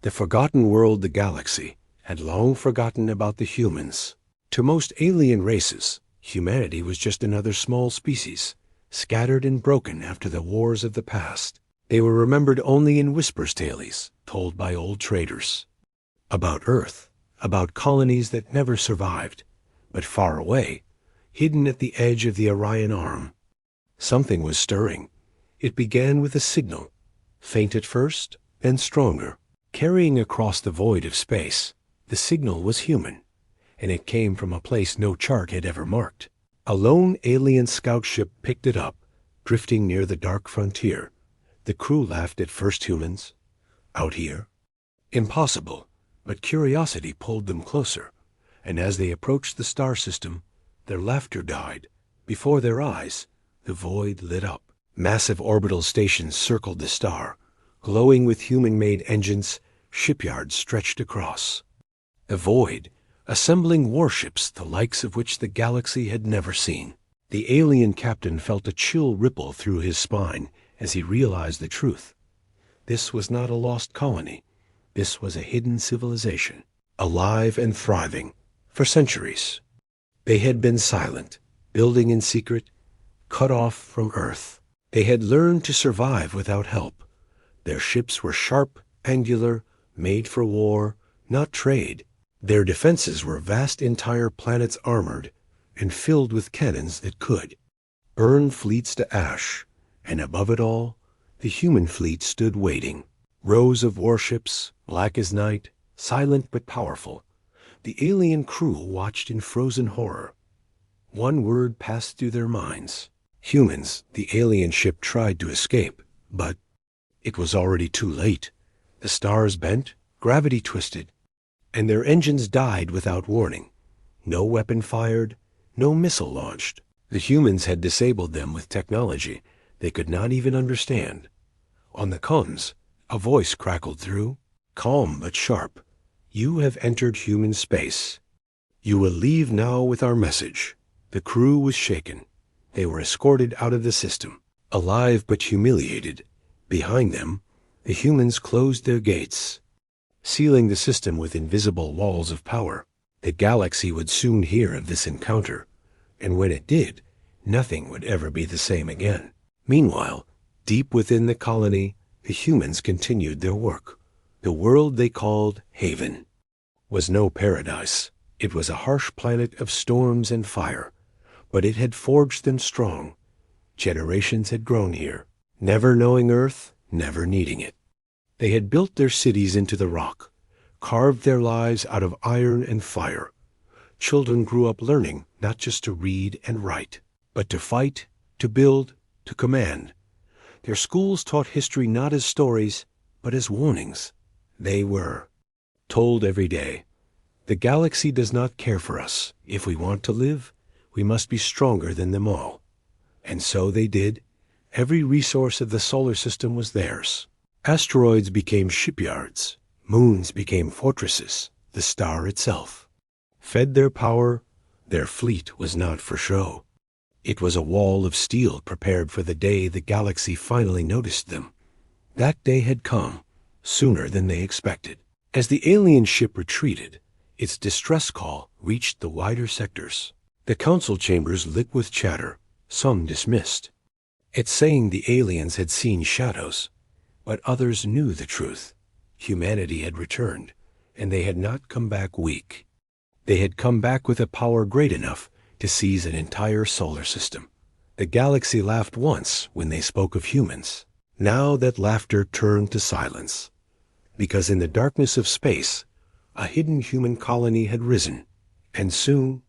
The forgotten world, the galaxy, had long forgotten about the humans. To most alien races, humanity was just another small species, scattered and broken after the wars of the past. They were remembered only in whispers tales told by old traders. About Earth, about colonies that never survived, but far away, hidden at the edge of the Orion Arm. Something was stirring. It began with a signal, faint at first, then stronger. Carrying across the void of space, the signal was human, and it came from a place no chart had ever marked. A lone alien scout ship picked it up, drifting near the dark frontier. The crew laughed at first. Humans? Out here? Impossible, but curiosity pulled them closer, and as they approached the star system, their laughter died. Before their eyes, the void lit up. Massive orbital stations circled the star, glowing with human-made engines. Shipyards stretched across. A void, assembling warships the likes of which the galaxy had never seen. The alien captain felt a chill ripple through his spine as he realized the truth. This was not a lost colony. This was a hidden civilization, alive and thriving for centuries. They had been silent, building in secret, cut off from Earth. They had learned to survive without help. Their ships were sharp, angular, made for war, not trade. Their defenses were vast entire planets armored and filled with cannons that could burn fleets to ash. And above it all, the human fleet stood waiting. Rows of warships, black as night, silent but powerful. The alien crew watched in frozen horror. One word passed through their minds. Humans. The alien ship tried to escape, but it was already too late. The stars bent, gravity twisted, and their engines died without warning. No weapon fired, no missile launched. The humans had disabled them with technology they could not even understand. On the comms, a voice crackled through, calm but sharp. You have entered human space. You will leave now with our message. The crew was shaken. They were escorted out of the system, alive but humiliated. Behind them, the humans closed their gates, sealing the system with invisible walls of power. The galaxy would soon hear of this encounter, and when it did, nothing would ever be the same again. Meanwhile, deep within the colony, the humans continued their work. The world they called Haven was no paradise. It was a harsh planet of storms and fire, but it had forged them strong. Generations had grown here, never knowing Earth, never needing it. They had built their cities into the rock, carved their lives out of iron and fire. Children grew up learning not just to read and write, but to fight, to build, to command. Their schools taught history not as stories, but as warnings. They were told every day, the galaxy does not care for us. If we want to live, we must be stronger than them all. And so they did. Every resource of the solar system was theirs. Asteroids became shipyards. Moons became fortresses. The star itself fed their power. Their fleet was not for show. It was a wall of steel prepared for the day the galaxy finally noticed them. That day had come, sooner than they expected. As the alien ship retreated, its distress call reached the wider sectors. The council chambers lit with chatter, some dismissed. It's saying the aliens had seen shadows, but others knew the truth. Humanity had returned, and they had not come back weak. They had come back with a power great enough to seize an entire solar system. The galaxy laughed once when they spoke of humans. Now that laughter turned to silence, because in the darkness of space, a hidden human colony had risen, and soon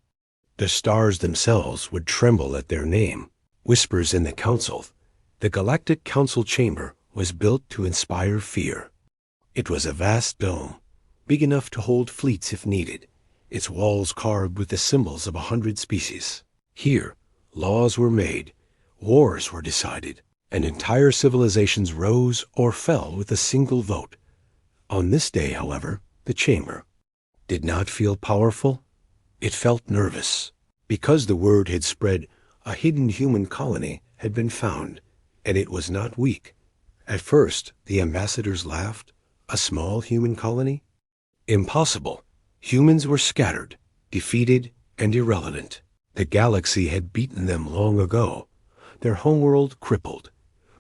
the stars themselves would tremble at their name. Whispers in the council. The Galactic Council Chamber was built to inspire fear. It was a vast dome, big enough to hold fleets if needed, its walls carved with the symbols of 100 species. Here, laws were made, wars were decided, and entire civilizations rose or fell with a single vote. On this day, however, the chamber did not feel powerful. It felt nervous. Because the word had spread, a hidden human colony had been found, and it was not weak. At first, the ambassadors laughed. A small human colony? Impossible. Humans were scattered, defeated, and irrelevant. The galaxy had beaten them long ago, their homeworld crippled,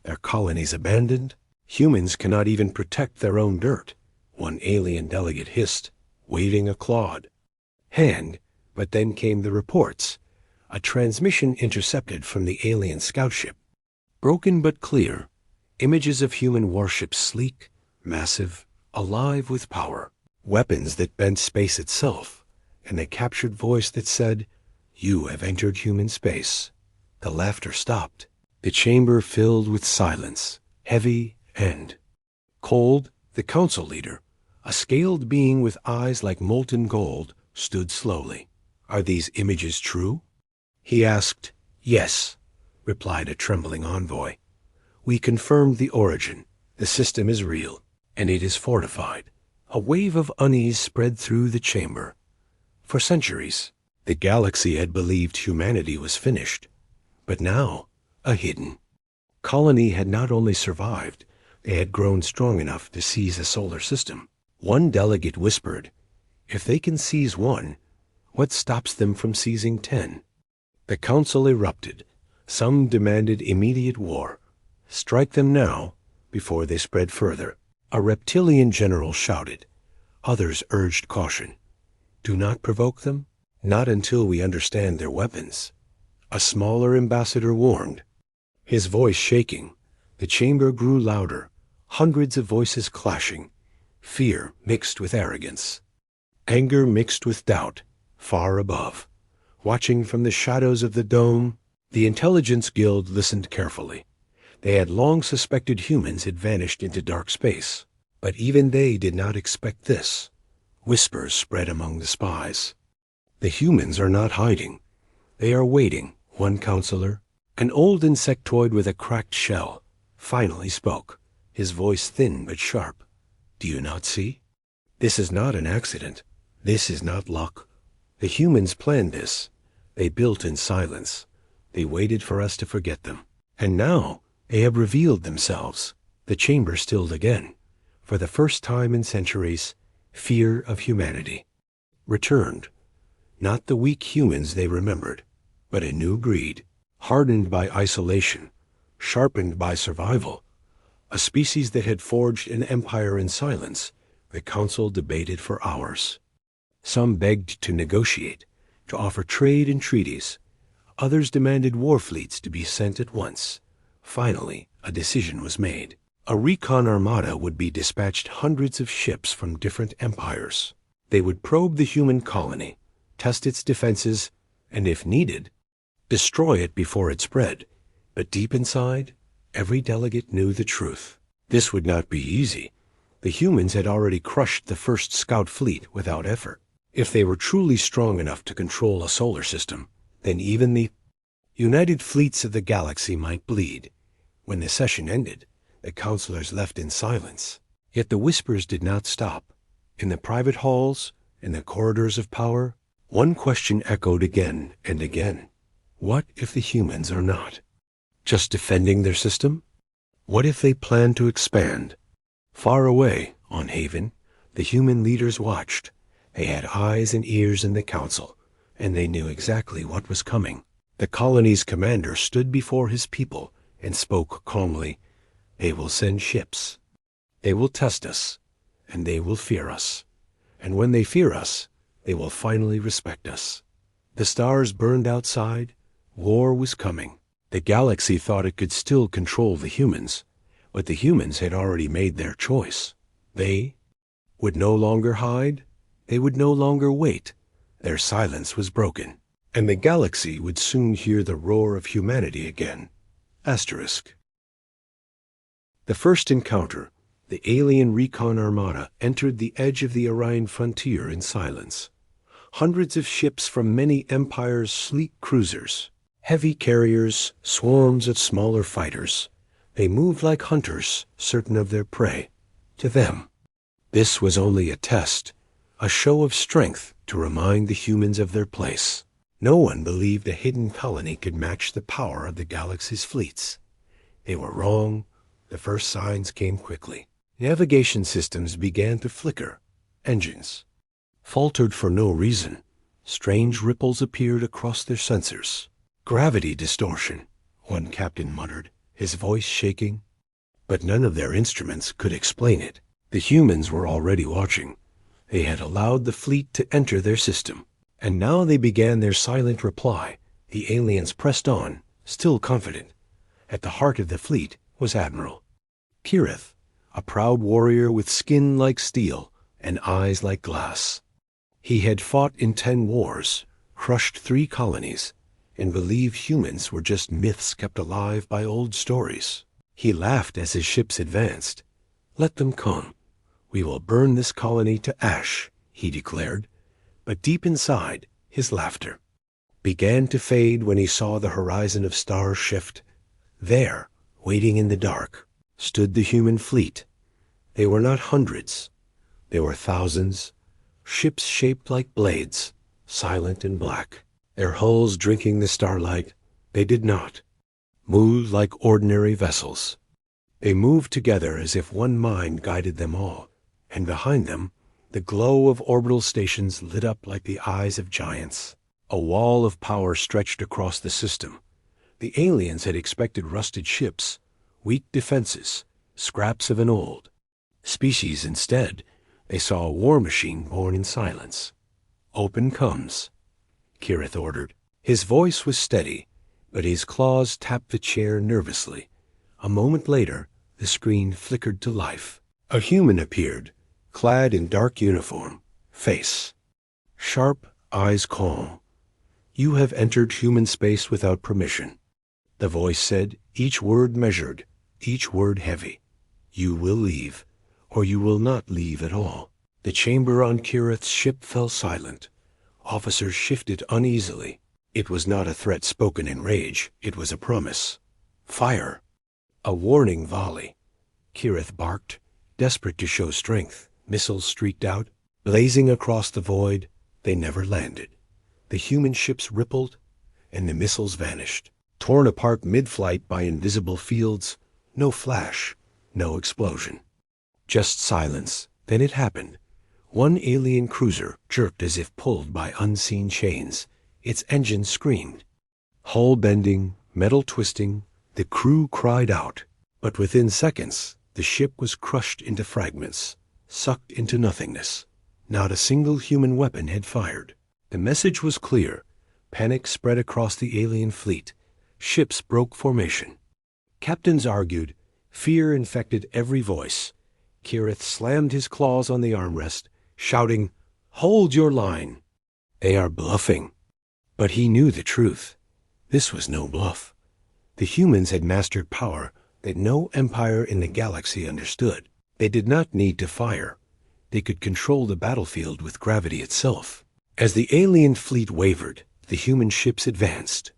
their colonies abandoned. Humans cannot even protect their own dirt, one alien delegate hissed, waving a clawed hand. But then came the reports, a transmission intercepted from the alien scout ship. Broken but clear, images of human warships sleek, massive, alive with power, weapons that bent space itself, and a captured voice that said, "You have entered human space." The laughter stopped. The chamber filled with silence, heavy and cold. The council leader, a scaled being with eyes like molten gold, stood slowly. "Are these images true?" he asked. "Yes," replied a trembling envoy. "We confirmed the origin. The system is real, and it is fortified." A wave of unease spread through the chamber. For centuries, the galaxy had believed humanity was finished, but now a hidden colony had not only survived, they had grown strong enough to seize a solar system. One delegate whispered, "If they can seize one, what stops them from seizing 10? The council erupted. Some demanded immediate war. Strike them now, before they spread further. A reptilian general shouted. Others urged caution. Do not provoke them, not until we understand their weapons. A smaller ambassador warned, his voice shaking. The chamber grew louder, hundreds of voices clashing, fear mixed with arrogance, anger mixed with doubt. Far above, watching from the shadows of the dome, the Intelligence Guild listened carefully. They had long suspected humans had vanished into dark space, but even they did not expect this. Whispers spread among the spies. "The humans are not hiding. They are waiting," one counselor, an old insectoid with a cracked shell, finally spoke, his voice thin but sharp. "Do you not see? This is not an accident. This is not luck. The humans planned this. They built in silence. They waited for us to forget them. And now they have revealed themselves." The chamber stilled again. For the first time in centuries, fear of humanity returned. Not the weak humans they remembered, but a new breed, hardened by isolation, sharpened by survival. A species that had forged an empire in silence. The council debated for hours. Some begged to negotiate, to offer trade and treaties. Others demanded war fleets to be sent at once. Finally, a decision was made. A recon armada would be dispatched, hundreds of ships from different empires. They would probe the human colony, test its defenses, and if needed, destroy it before it spread. But deep inside, every delegate knew the truth. This would not be easy. The humans had already crushed the first scout fleet without effort. If they were truly strong enough to control a solar system, then even the united fleets of the galaxy might bleed. When the session ended, the counselors left in silence. Yet the whispers did not stop. In the private halls, in the corridors of power, one question echoed again and again. What if the humans are not just defending their system? What if they plan to expand? Far away, on Haven, the human leaders watched. They had eyes and ears in the council, and they knew exactly what was coming. The colony's commander stood before his people and spoke calmly. "They will send ships. They will test us, and they will fear us. And when they fear us, they will finally respect us." The stars burned outside. War was coming. The galaxy thought it could still control the humans, but the humans had already made their choice. They would no longer hide. They would no longer wait. Their silence was broken, and the galaxy would soon hear the roar of humanity again. Asterisk. The first encounter, the alien recon armada entered the edge of the Orion frontier in silence. Hundreds of ships from many empires, sleek cruisers, heavy carriers, swarms of smaller fighters. They moved like hunters, certain of their prey. To them, this was only a test, a show of strength to remind the humans of their place. No one believed a hidden colony could match the power of the galaxy's fleets. They were wrong. The first signs came quickly. Navigation systems began to flicker. Engines faltered for no reason. Strange ripples appeared across their sensors. Gravity distortion, one captain muttered, his voice shaking. But none of their instruments could explain it. The humans were already watching. They had allowed the fleet to enter their system, and now they began their silent reply. The aliens pressed on, still confident. At the heart of the fleet was Admiral Kirith, a proud warrior with skin like steel and eyes like glass. He had fought in 10 wars, crushed 3 colonies, and believed humans were just myths kept alive by old stories. He laughed as his ships advanced. "Let them come. We will burn this colony to ash," he declared. But deep inside, his laughter began to fade when he saw the horizon of stars shift. There, waiting in the dark, stood the human fleet. They were not hundreds. They were thousands. Ships shaped like blades, silent and black, their hulls drinking the starlight. They did not move like ordinary vessels. They moved together as if one mind guided them all, and behind them, the glow of orbital stations lit up like the eyes of giants. A wall of power stretched across the system. The aliens had expected rusted ships, weak defenses, scraps of an old species. Instead, they saw a war machine born in silence. "Open comes," Kirith ordered. His voice was steady, but his claws tapped the chair nervously. A moment later, the screen flickered to life. A human appeared, clad in dark uniform, face sharp, eyes calm. "You have entered human space without permission," the voice said, each word measured, each word heavy. "You will leave, or you will not leave at all." The chamber on Kirith's ship fell silent. Officers shifted uneasily. It was not a threat spoken in rage. It was a promise. "Fire!" A warning volley. Kirith barked, desperate to show strength. Missiles streaked out, blazing across the void. They never landed. The human ships rippled, and the missiles vanished, torn apart mid-flight by invisible fields. No flash, no explosion. Just silence. Then it happened. One alien cruiser jerked as if pulled by unseen chains. Its engine screamed. Hull bending, metal twisting, the crew cried out. But within seconds, the ship was crushed into fragments, sucked into nothingness. Not a single human weapon had fired. The message was clear. Panic spread across the alien fleet. Ships broke formation. Captains argued. Fear infected every voice. Kirith slammed his claws on the armrest, shouting, "Hold your line! They are bluffing." But he knew the truth. This was no bluff. The humans had mastered power that no empire in the galaxy understood. They did not need to fire. They could control the battlefield with gravity itself. As the alien fleet wavered, the human ships advanced.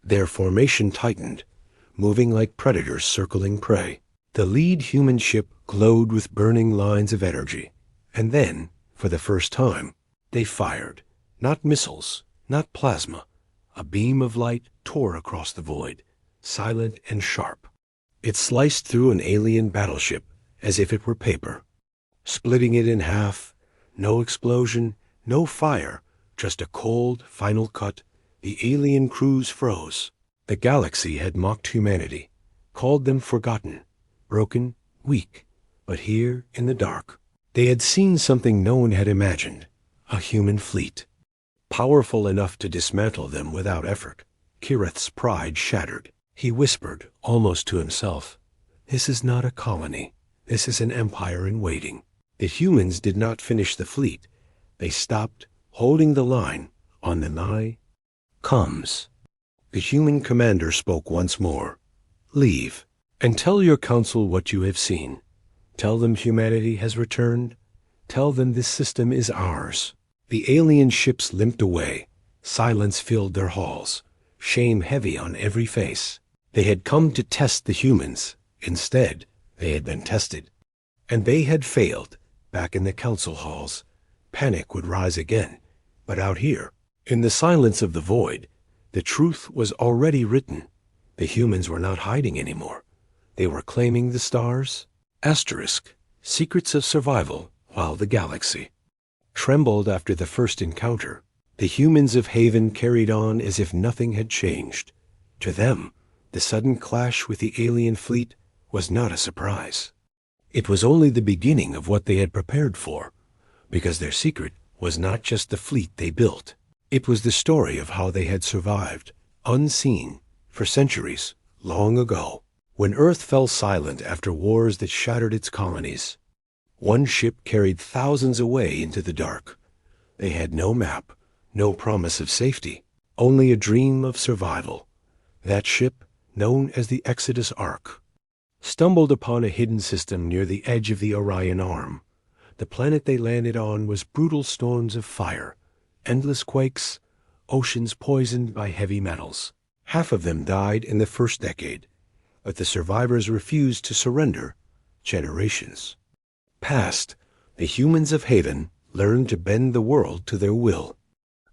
Their formation tightened, moving like predators circling prey. The lead human ship glowed with burning lines of energy. And then, for the first time, they fired. Not missiles, not plasma. A beam of light tore across the void, silent and sharp. It sliced through an alien battleship as if it were paper, splitting it in half. No explosion, no fire, just a cold, final cut. The alien crews froze. The galaxy had mocked humanity, called them forgotten, broken, weak. But here, in the dark, they had seen something no one had imagined. A human fleet, powerful enough to dismantle them without effort. Kirith's pride shattered. He whispered, almost to himself, "This is not a colony. This is an empire in waiting." The humans did not finish the fleet. They stopped, holding the line. On the nigh comes. The human commander spoke once more. "Leave, and tell your council what you have seen. Tell them humanity has returned. Tell them this system is ours." The alien ships limped away. Silence filled their halls, shame heavy on every face. They had come to test the humans. Instead, they had been tested. And they had failed. Back in the council halls, panic would rise again. But out here, in the silence of the void, the truth was already written. The humans were not hiding anymore. They were claiming the stars. Asterisk, Secrets of Survival While the Galaxy trembled after the first encounter. The humans of Haven carried on as if nothing had changed. To them, the sudden clash with the alien fleet was not a surprise. It was only the beginning of what they had prepared for, because their secret was not just the fleet they built. It was the story of how they had survived, unseen, for centuries, long ago, when Earth fell silent after wars that shattered its colonies. One ship carried thousands away into the dark. They had no map, no promise of safety, only a dream of survival. That ship, known as the Exodus Ark, stumbled upon a hidden system near the edge of the Orion Arm. The planet they landed on was brutal storms of fire, endless quakes, oceans poisoned by heavy metals. Half of them died in the first decade, but the survivors refused to surrender. Generations passed. The humans of Haven learned to bend the world to their will.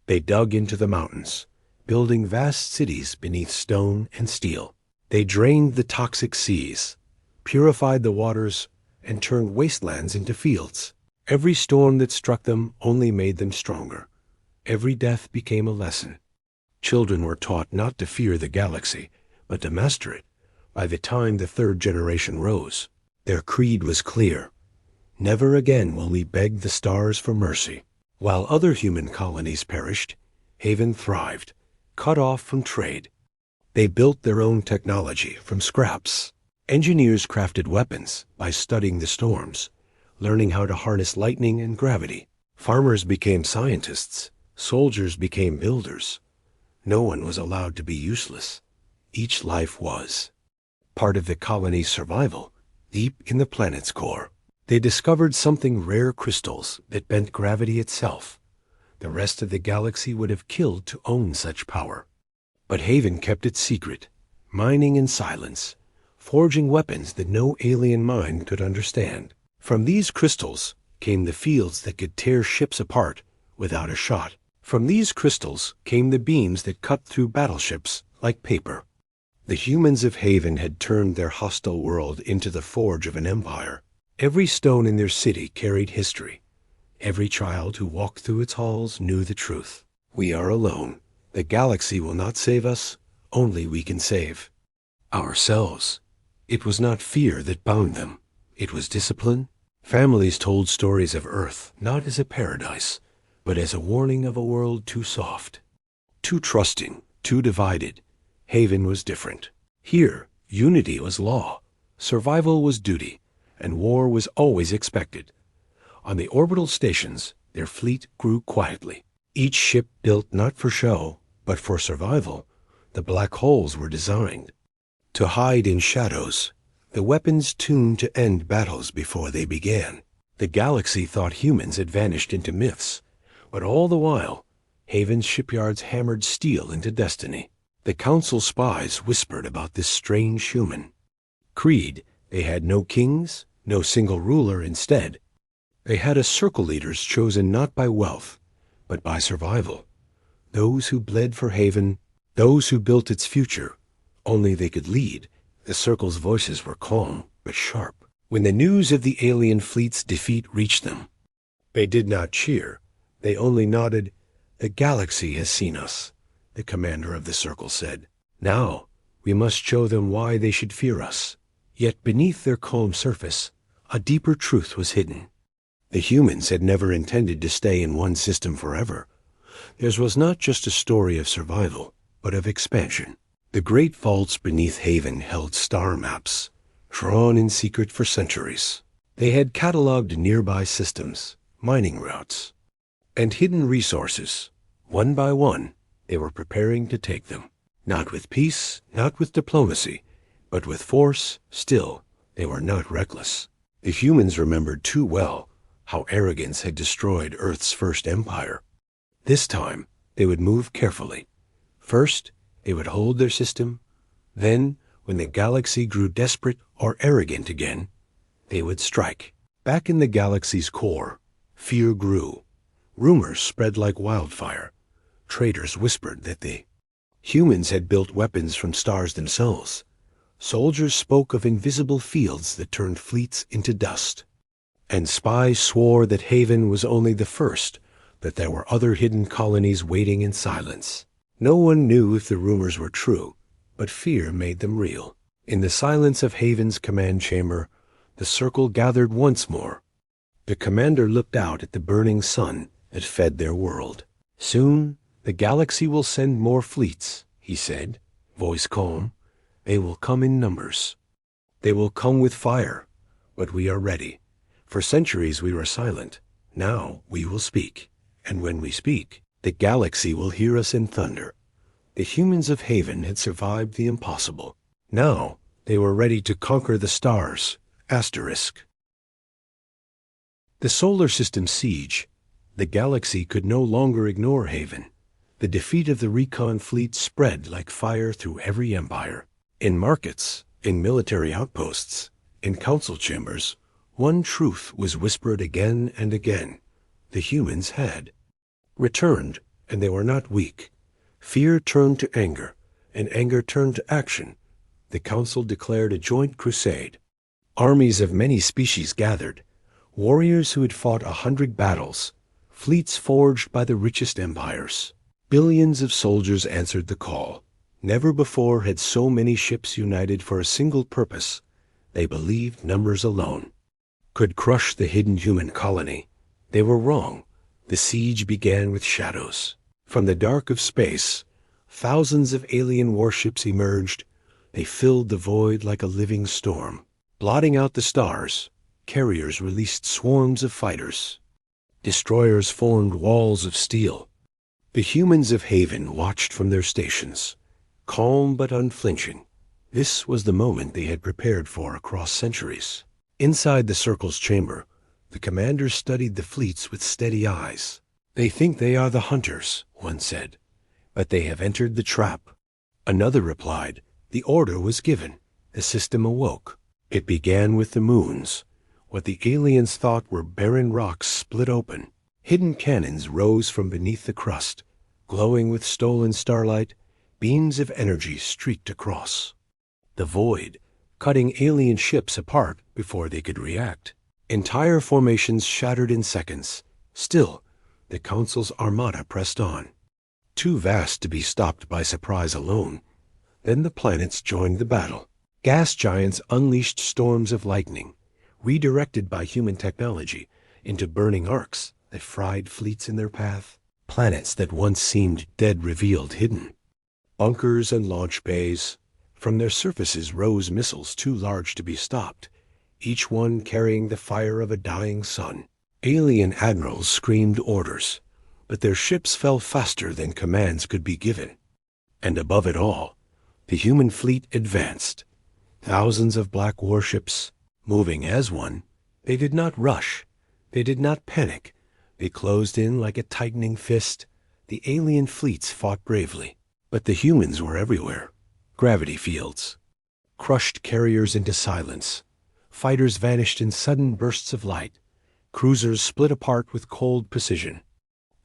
They dug into the mountains, building vast cities beneath stone and steel. They drained the toxic seas, purified the waters, and turned wastelands into fields. Every storm that struck them only made them stronger. Every death became a lesson. Children were taught not to fear the galaxy, but to master it. By the time the third generation rose, their creed was clear. Never again will we beg the stars for mercy. While other human colonies perished, Haven thrived, cut off from trade. They built their own technology from scraps. Engineers crafted weapons by studying the storms, learning how to harness lightning and gravity. Farmers became scientists. Soldiers became builders. No one was allowed to be useless. Each life was part of the colony's survival, deep in the planet's core. They discovered something rare crystals that bent gravity itself. The rest of the galaxy would have killed to own such power. But Haven kept it secret, mining in silence, forging weapons that no alien mind could understand. From these crystals came the fields that could tear ships apart without a shot. From these crystals came the beams that cut through battleships like paper. The humans of Haven had turned their hostile world into the forge of an empire. Every stone in their city carried history. Every child who walked through its halls knew the truth. We are alone. The galaxy will not save us. Only we can save ourselves. It was not fear that bound them. It was discipline. Families told stories of Earth not as a paradise, but as a warning of a world too soft, too trusting, too divided. Haven was different. Here, unity was law, survival was duty, and war was always expected. On the orbital stations, their fleet grew quietly. Each ship built not for show, but for survival. The black holes were designed to hide in shadows, the weapons tuned to end battles before they began. The galaxy thought humans had vanished into myths, but all the while, Haven's shipyards hammered steel into destiny. The council spies whispered about this strange human creed. They had no kings, no single ruler. Instead, they had a circle leaders chosen not by wealth, but by survival. Those who bled for Haven, those who built its future. Only they could lead. The circle's voices were calm but sharp. When the news of the alien fleet's defeat reached them, they did not cheer. They only nodded. "The galaxy has seen us," the commander of the circle said. "Now we must show them why they should fear us." Yet beneath their calm surface, a deeper truth was hidden. The humans had never intended to stay in one system forever. Theirs was not just a story of survival, but of expansion. The great vaults beneath Haven held star maps, drawn in secret for centuries. They had cataloged nearby systems, mining routes, and hidden resources. One by one, they were preparing to take them. Not with peace, not with diplomacy, but with force. Still, they were not reckless. The humans remembered too well how arrogance had destroyed Earth's first empire. This time, they would move carefully. First, they would hold their system. Then, when the galaxy grew desperate or arrogant again, they would strike. Back in the galaxy's core, fear grew. Rumors spread like wildfire. Traders whispered that the humans had built weapons from stars themselves. Soldiers spoke of invisible fields that turned fleets into dust. And spies swore that Haven was only the first, that there were other hidden colonies waiting in silence. No one knew if the rumors were true, but fear made them real. In the silence of Haven's command chamber, the circle gathered once more. The commander looked out at the burning sun that fed their world. "Soon, the galaxy will send more fleets," he said, voice calm. "They will come in numbers. They will come with fire, but we are ready. For centuries we were silent. Now we will speak. And when we speak, the galaxy will hear us in thunder." The humans of Haven had survived the impossible. Now they were ready to conquer the stars. Asterisk. The solar system siege. The galaxy could no longer ignore Haven. The defeat of the recon fleet spread like fire through every empire. In markets, in military outposts, in council chambers, one truth was whispered again and again. The humans had returned, and they were not weak. Fear turned to anger, and anger turned to action. The council declared a joint crusade. Armies of many species gathered, warriors who had fought 100 battles, fleets forged by the richest empires. Billions of soldiers answered the call. Never before had so many ships united for a single purpose. They believed numbers alone could crush the hidden human colony. They were wrong. The siege began with shadows. From the dark of space, thousands of alien warships emerged. They filled the void like a living storm. Blotting out the stars, carriers released swarms of fighters. Destroyers formed walls of steel. The humans of Haven watched from their stations, calm but unflinching. This was the moment they had prepared for across centuries. Inside the circle's chamber, the commanders studied the fleets with steady eyes. "They think they are the hunters," one said, "but they have entered the trap." Another replied, "The order was given. The system awoke." It began with the moons. What the aliens thought were barren rocks split open. Hidden cannons rose from beneath the crust. Glowing with stolen starlight, beams of energy streaked across the void, cutting alien ships apart before they could react. Entire formations shattered in seconds. Still, the Council's armada pressed on. Too vast to be stopped by surprise alone. Then the planets joined the battle. Gas giants unleashed storms of lightning, redirected by human technology into burning arcs that fried fleets in their path. Planets that once seemed dead revealed hidden. Bunkers and launch bays. From their surfaces rose missiles too large to be stopped, each one carrying the fire of a dying sun. Alien admirals screamed orders, but their ships fell faster than commands could be given. And above it all, the human fleet advanced. Thousands of black warships, moving as one. They did not rush. They did not panic. They closed in like a tightening fist. The alien fleets fought bravely, but the humans were everywhere. Gravity fields crushed carriers into silence. Fighters vanished in sudden bursts of light. Cruisers split apart with cold precision.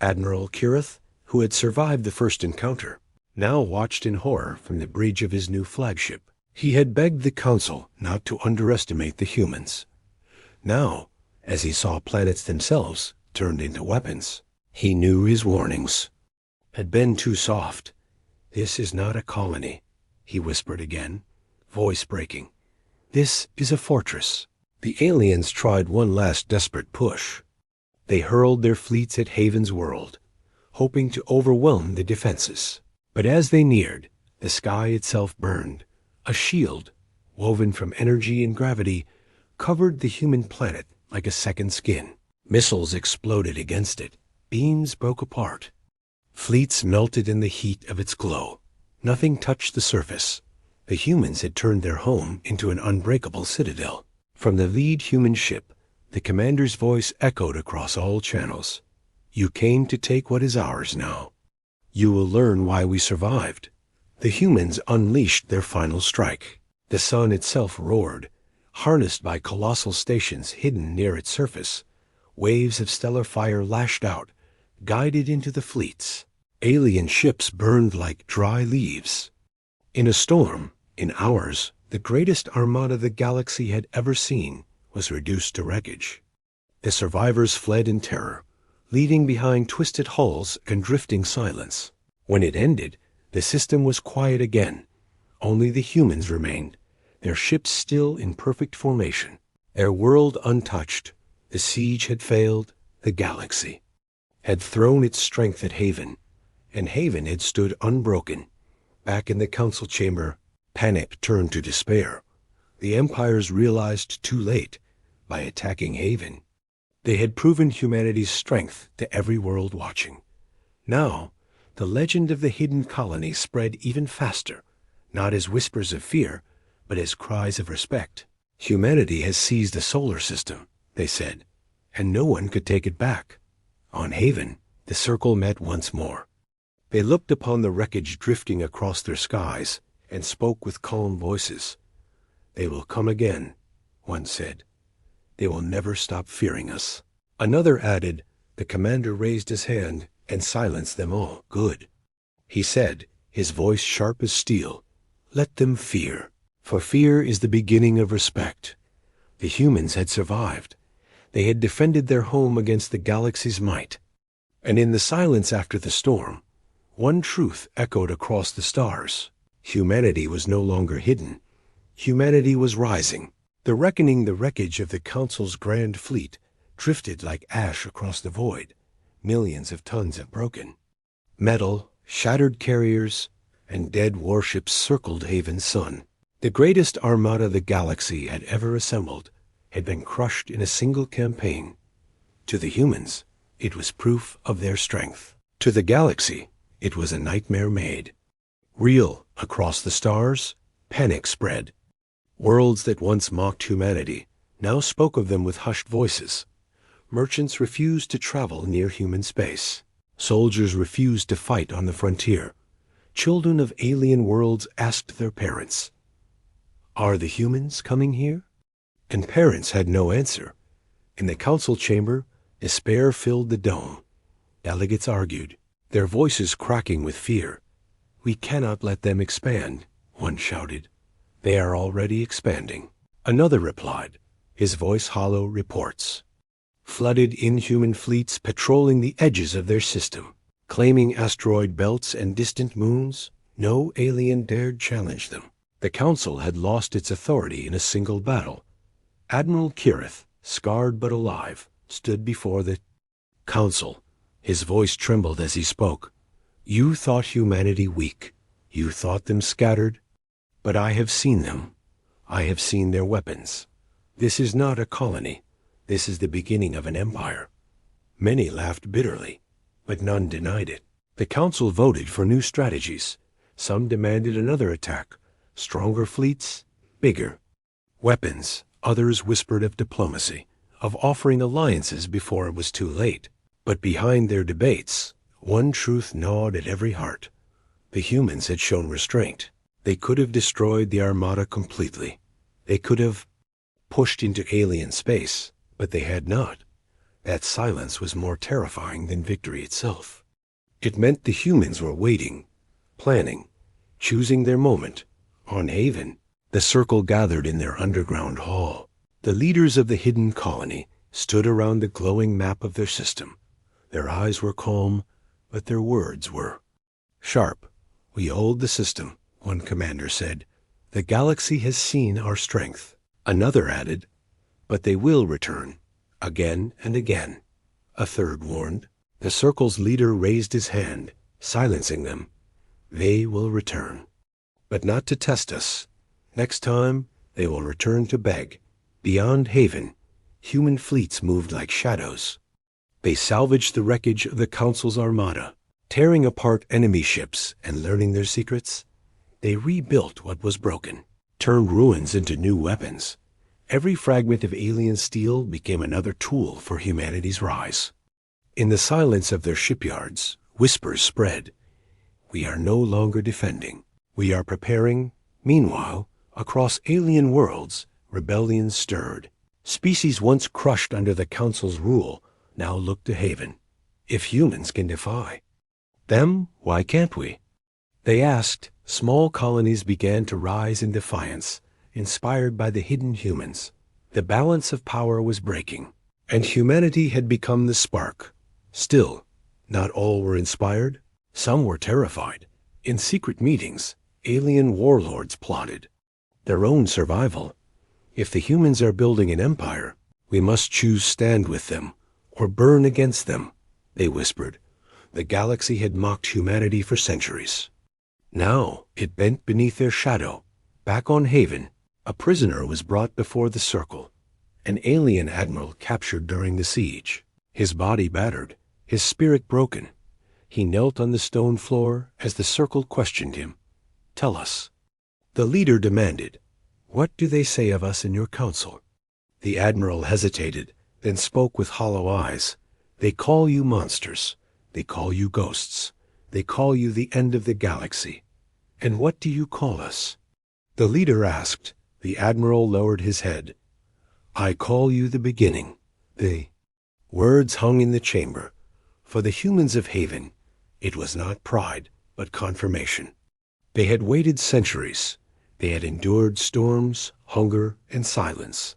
Admiral Kirith, who had survived the first encounter, now watched in horror from the bridge of his new flagship. He had begged the Council not to underestimate the humans. Now, as he saw planets themselves turned into weapons, he knew his warnings had been too soft. "This is not a colony," he whispered again, voice breaking. "This is a fortress." The aliens tried one last desperate push. They hurled their fleets at Haven's world, hoping to overwhelm the defenses. But as they neared, the sky itself burned. A shield, woven from energy and gravity, covered the human planet like a second skin. Missiles exploded against it. Beams broke apart. Fleets melted in the heat of its glow. Nothing touched the surface. The humans had turned their home into an unbreakable citadel. From the lead human ship, the commander's voice echoed across all channels. "You came to take what is ours now. You will learn why we survived." The humans unleashed their final strike. The sun itself roared, harnessed by colossal stations hidden near its surface. Waves of stellar fire lashed out, guided into the fleets. Alien ships burned like dry leaves. In a storm, in hours, the greatest armada the galaxy had ever seen was reduced to wreckage. The survivors fled in terror, leaving behind twisted hulls and drifting silence. When it ended, the system was quiet again. Only the humans remained, their ships still in perfect formation, their world untouched. The siege had failed, the galaxy had thrown its strength at Haven, and Haven had stood unbroken. Back in the council chamber, panic turned to despair. The empires realized too late, by attacking Haven, they had proven humanity's strength to every world watching. Now, the legend of the hidden colony spread even faster, not as whispers of fear, but as cries of respect. Humanity has seized the solar system, they said, and no one could take it back. On Haven, the circle met once more. They looked upon the wreckage drifting across their skies and spoke with calm voices. "They will come again," one said. "They will never stop fearing us." Another added. The commander raised his hand and silenced them all. "Good," he said, his voice sharp as steel. "Let them fear, for fear is the beginning of respect." The humans had survived. They had defended their home against the galaxy's might. And in the silence after the storm, one truth echoed across the stars. Humanity was no longer hidden. Humanity was rising. The wreckage of the Council's grand fleet drifted like ash across the void. Millions of tons of broken metal, shattered carriers, and dead warships circled Haven's sun. The greatest armada the galaxy had ever assembled had been crushed in a single campaign. To the humans, it was proof of their strength. To the galaxy, it was a nightmare made real. Across the stars, panic spread. Worlds that once mocked humanity now spoke of them with hushed voices. Merchants refused to travel near human space. Soldiers refused to fight on the frontier. Children of alien worlds asked their parents, "Are the humans coming here?" And parents had no answer. In the council chamber, despair filled the dome. Delegates argued, their voices cracking with fear. "We cannot let them expand," one shouted. "They are already expanding." Another replied, his voice hollow. "Reports. Flooded inhuman fleets patrolling the edges of their system, claiming asteroid belts and distant moons. No alien dared challenge them." The council had lost its authority in a single battle. Admiral Kirith, scarred but alive, stood before the council. His voice trembled as he spoke. "You thought humanity weak. You thought them scattered. But I have seen them. I have seen their weapons. This is not a colony. This is the beginning of an empire." Many laughed bitterly, but none denied it. The council voted for new strategies. Some demanded another attack, stronger fleets, bigger weapons. Others whispered of diplomacy, of offering alliances before it was too late. But behind their debates, one truth gnawed at every heart. The humans had shown restraint. They could have destroyed the armada completely. They could have pushed into alien space, but they had not. That silence was more terrifying than victory itself. It meant the humans were waiting, planning, choosing their moment. On Haven, the circle gathered in their underground hall. The leaders of the hidden colony stood around the glowing map of their system. Their eyes were calm, but their words were sharp. "We hold the system," one commander said. "The galaxy has seen our strength." Another added, "But they will return, again and again." A third warned. The circle's leader raised his hand, silencing them. "They will return, but not to test us. Next time, they will return to beg." Beyond Haven, human fleets moved like shadows. They salvaged the wreckage of the Council's armada, tearing apart enemy ships and learning their secrets. They rebuilt what was broken, turned ruins into new weapons. Every fragment of alien steel became another tool for humanity's rise. In the silence of their shipyards, whispers spread. "We are no longer defending. We are preparing." Meanwhile, across alien worlds, rebellion stirred. Species once crushed under the Council's rule now looked to Haven. If humans can defy them, why can't we? They asked. Small colonies began to rise in defiance, inspired by the hidden humans. The balance of power was breaking. and humanity had become the spark. Still, not all were inspired. Some were terrified. In secret meetings, alien warlords plotted their own survival. If the humans are building an empire, we must choose stand with them or burn against them, they whispered. The galaxy had mocked humanity for centuries. Now it bent beneath their shadow. Back on Haven, a prisoner was brought before the Circle, an alien admiral captured during the siege. His body battered, his spirit broken. He knelt on the stone floor as the Circle questioned him. "Tell us." The leader demanded, "What do they say of us in your council?" The admiral hesitated, then spoke with hollow eyes. "They call you monsters. They call you ghosts. They call you the end of the galaxy. And what do you call us?" The leader asked. The admiral lowered his head. "I call you the beginning." The words hung in the chamber. For the humans of Haven, it was not pride, but confirmation. They had waited centuries. They had endured storms, hunger, and silence.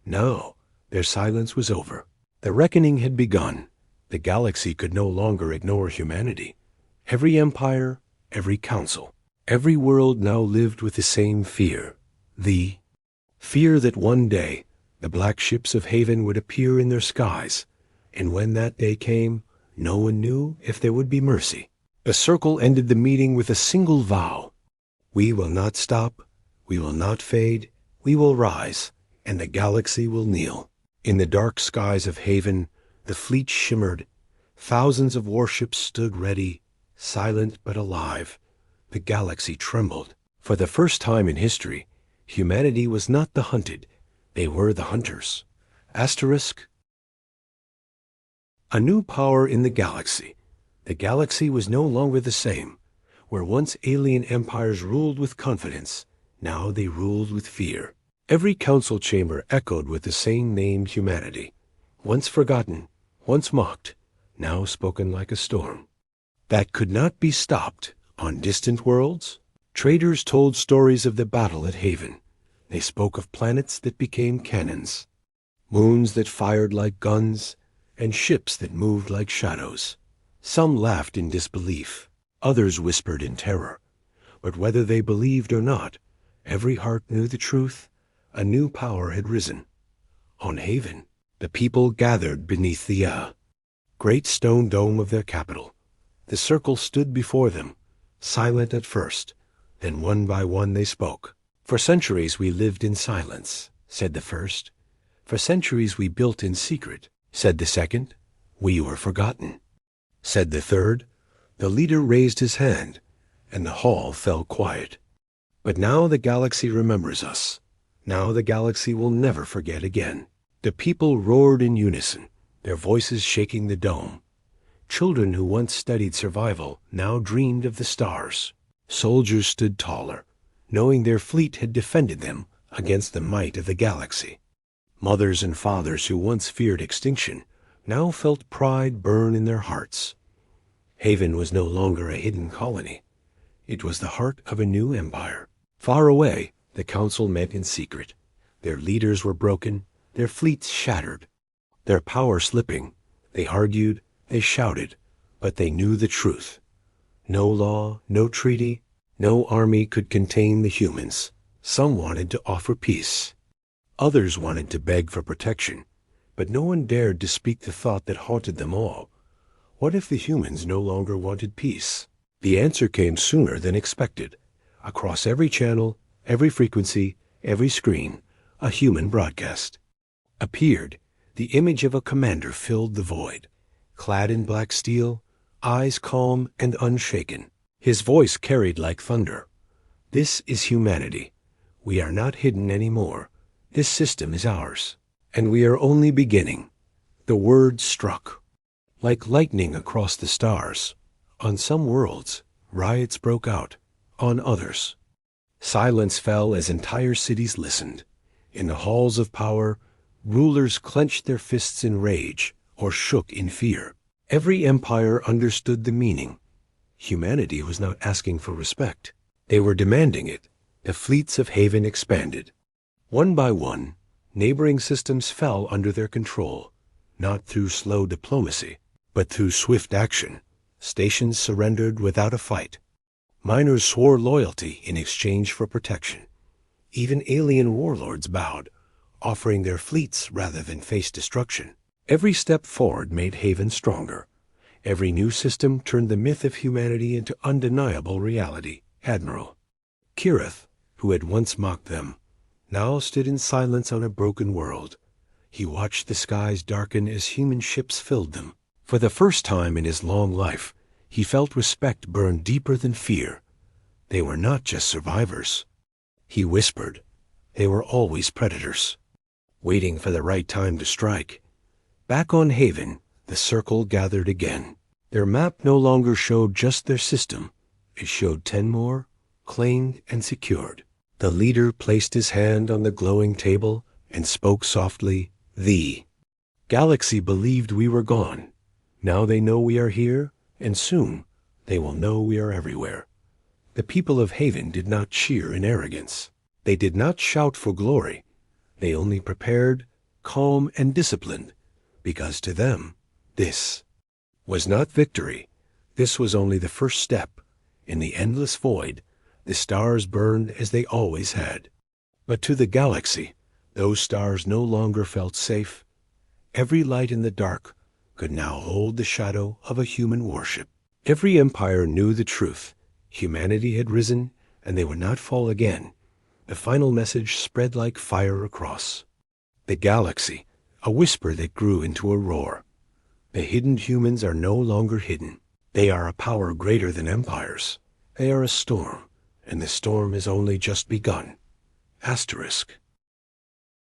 Now, their silence was over. The reckoning had begun. The galaxy could no longer ignore humanity. Every empire, every council, every world now lived with the same fear. The fear that one day the black ships of Haven would appear in their skies, and when that day came, no one knew if there would be mercy. The Circle ended the meeting with a single vow. We will not stop, we will not fade, we will rise, and the galaxy will kneel. In the dark skies of Haven, the fleet shimmered. Thousands of warships stood ready, silent but alive. The galaxy trembled. For the first time in history, humanity was not the hunted, they were the hunters. Asterisk. A new power in the galaxy. The galaxy was no longer the same. Where once alien empires ruled with confidence, now they ruled with fear. Every council chamber echoed with the same name, humanity. Once forgotten, once mocked, now spoken like a storm. That could not be stopped. On distant worlds, traders told stories of the battle at Haven. They spoke of planets that became cannons, moons that fired like guns, and ships that moved like shadows. Some laughed in disbelief, others whispered in terror. But whether they believed or not, every heart knew the truth. A new power had risen. On Haven, the people gathered beneath the great stone dome of their capital. The Circle stood before them, silent at first, then one by one they spoke. "For centuries we lived in silence," said the first. "For centuries we built in secret," said the second. "We were forgotten," said the third. The leader raised his hand, and the hall fell quiet. But now the galaxy remembers us. Now the galaxy will never forget again. The people roared in unison, their voices shaking the dome. Children who once studied survival now dreamed of the stars. Soldiers stood taller, knowing their fleet had defended them against the might of the galaxy. Mothers and fathers who once feared extinction now felt pride burn in their hearts. Haven was no longer a hidden colony. It was the heart of a new empire. Far away, the council met in secret. Their leaders were broken, their fleets shattered, their power slipping. They argued, they shouted, but they knew the truth. No law, no treaty, no army could contain the humans. Some wanted to offer peace. Others wanted to beg for protection, but no one dared to speak the thought that haunted them all. What if the humans no longer wanted peace? The answer came sooner than expected. Across every channel, every frequency, every screen, a human broadcast appeared. The image of a commander filled the void, clad in black steel, eyes calm and unshaken. His voice carried like thunder. "This is humanity. We are not hidden anymore. This system is ours, and we are only beginning." The word struck like lightning across the stars. On some worlds, riots broke out. On others, silence fell as entire cities listened. In the halls of power, rulers clenched their fists in rage or shook in fear. Every empire understood the meaning. Humanity was not asking for respect. They were demanding it. The fleets of Haven expanded. One by one, neighboring systems fell under their control. not through slow diplomacy, but through swift action. Stations surrendered without a fight. Miners swore loyalty in exchange for protection. Even alien warlords bowed, offering their fleets rather than face destruction. Every step forward made Haven stronger. Every new system turned the myth of humanity into undeniable reality. Admiral Kirith, who had once mocked them, now stood in silence on a broken world. He watched the skies darken as human ships filled them. For the first time in his long life, he felt respect burn deeper than fear. They were not just survivors. He whispered, they were always predators, waiting for the right time to strike. Back on Haven, the circle gathered again. Their map no longer showed just their system. It showed 10 more, claimed and secured. The leader placed his hand on the glowing table and spoke softly, "The galaxy believed we were gone. Now they know we are here, and soon they will know we are everywhere." The people of Haven did not cheer in arrogance. They did not shout for glory. They only prepared, calm and disciplined, because to them, this was not victory. This was only the first step. In the endless void, the stars burned as they always had. But to the galaxy, those stars no longer felt safe. Every light in the dark could now hold the shadow of a human warship. Every empire knew the truth. Humanity had risen, and they would not fall again. The final message spread like fire across the galaxy, a whisper that grew into a roar. The hidden humans are no longer hidden. They are a power greater than empires. They are a storm, and the storm has only just begun. Asterisk.